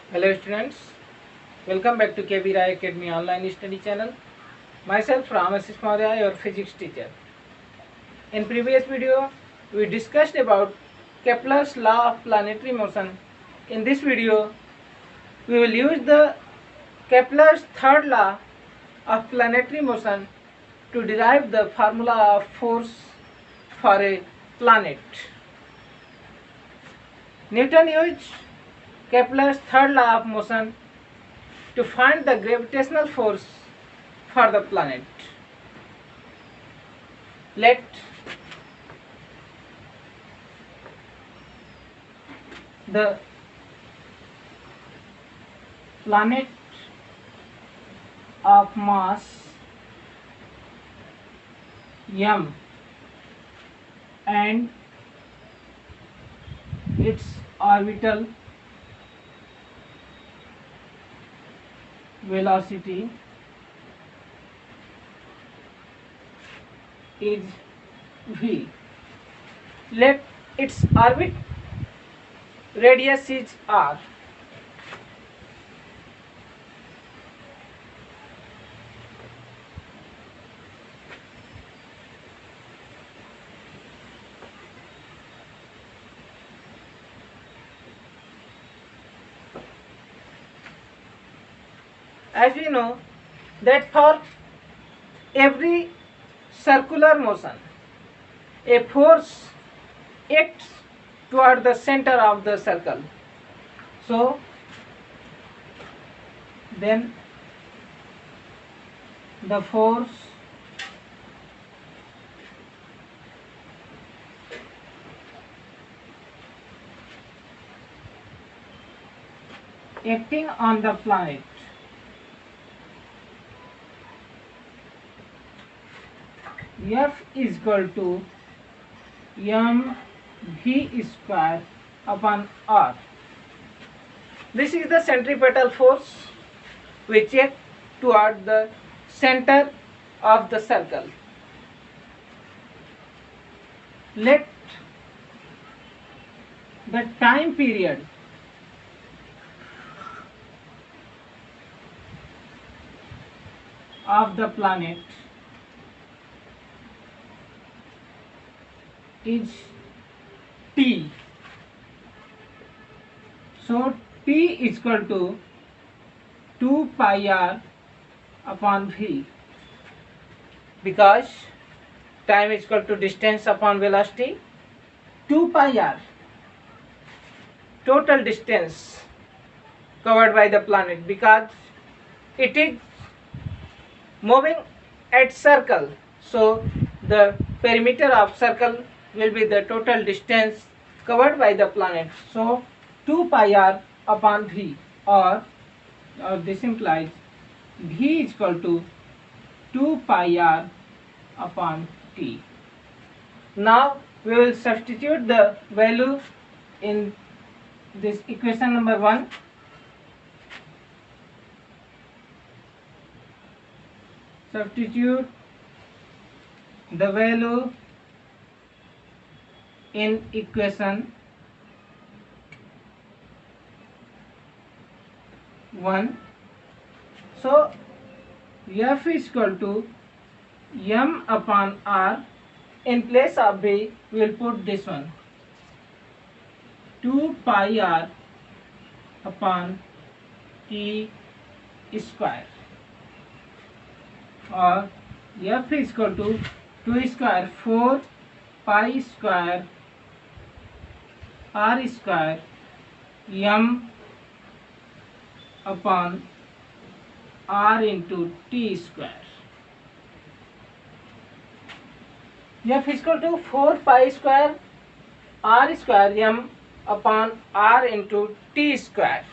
Hello students, welcome back to KB Rai Academy online study channel. Myself Ramasis Maurya, your physics teacher. In previous video, we discussed about Kepler's law of planetary motion. In this video, we will use the Kepler's third law of planetary motion to derive the formula of force for a planet. Newton used Kepler's third law of motion to find the gravitational force for the planet. Let the planet of mass m and its orbital velocity is v. Let its orbit radius is r. As we know that for every circular motion, a force acts toward the center of the circle. So then the force acting on the planet F is equal to mv square upon r. This is the centripetal force which acts toward the center of the circle. Let the time period of the planet is t. So t is equal to 2 pi r upon v, because time is equal to distance upon velocity. 2 pi r, total distance covered by the planet, because it is moving at circle, so the perimeter of circle will be the total distance covered by the planet. So 2 pi r upon v, or this implies v is equal to 2 pi r upon t. Now we will substitute the value in this equation number 1. Substitute the value in equation 1. So F is equal to m upon r. In place of v, we will put this one, 2 pi r upon t square, or F is equal to 2 square 4 pi square r square m upon r into t square. F is equal to 4 pi square r square m upon r into t square.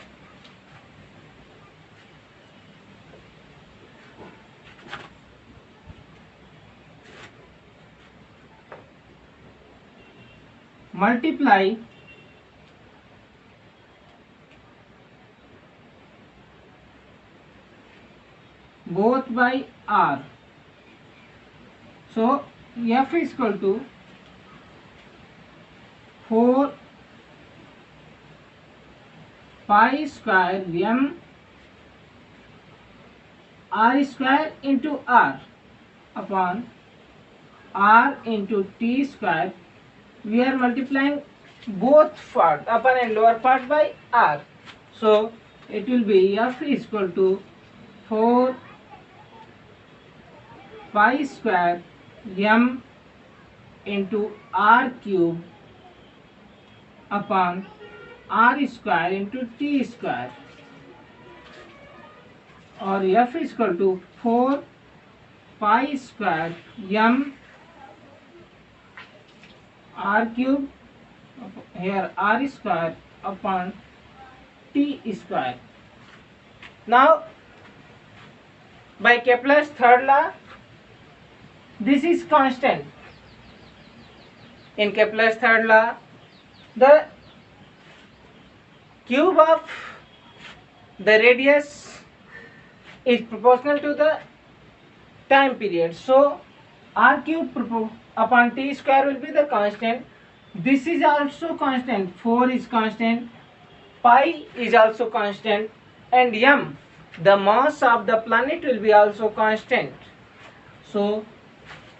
Multiply both by r. So F is equal to 4 pi square m r square into r upon r into t square. We are multiplying both part, upper and lower part, by r. So it will be f is equal to 4 pi square m into r cube upon r square into t square, or f is equal to 4 pi square m r cube, here r square upon t square. Now by Kepler's third law, this is constant. In Kepler's third law, the cube of the radius is proportional to the time period. So r cube upon t square will be the constant. This is also constant. 4 is constant. Pi is also constant. And m, the mass of the planet, will be also constant. So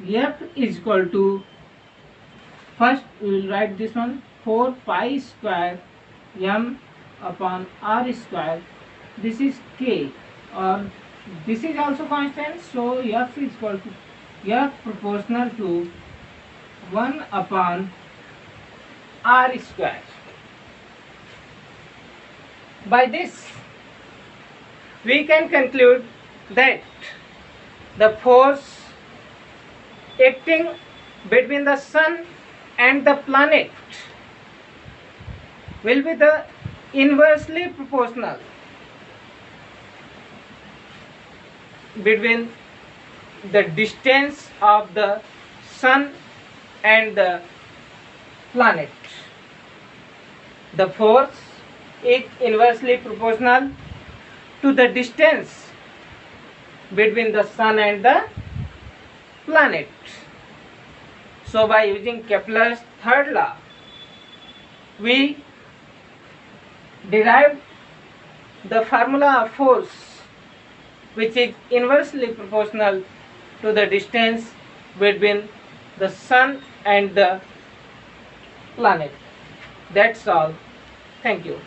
f is equal to, first we will write this one, 4 pi square m upon r square. This is k, or this is also constant. So f is equal to, f proportional to 1 upon r square. By this we can conclude that the force acting between the sun and the planet will be the inversely proportional between the distance of the sun and the planet. The force is inversely proportional to the distance between the sun and the planet. So by using Kepler's third law, we derived the formula of force, which is inversely proportional to the distance between the sun and the planet. That's all. Thank you.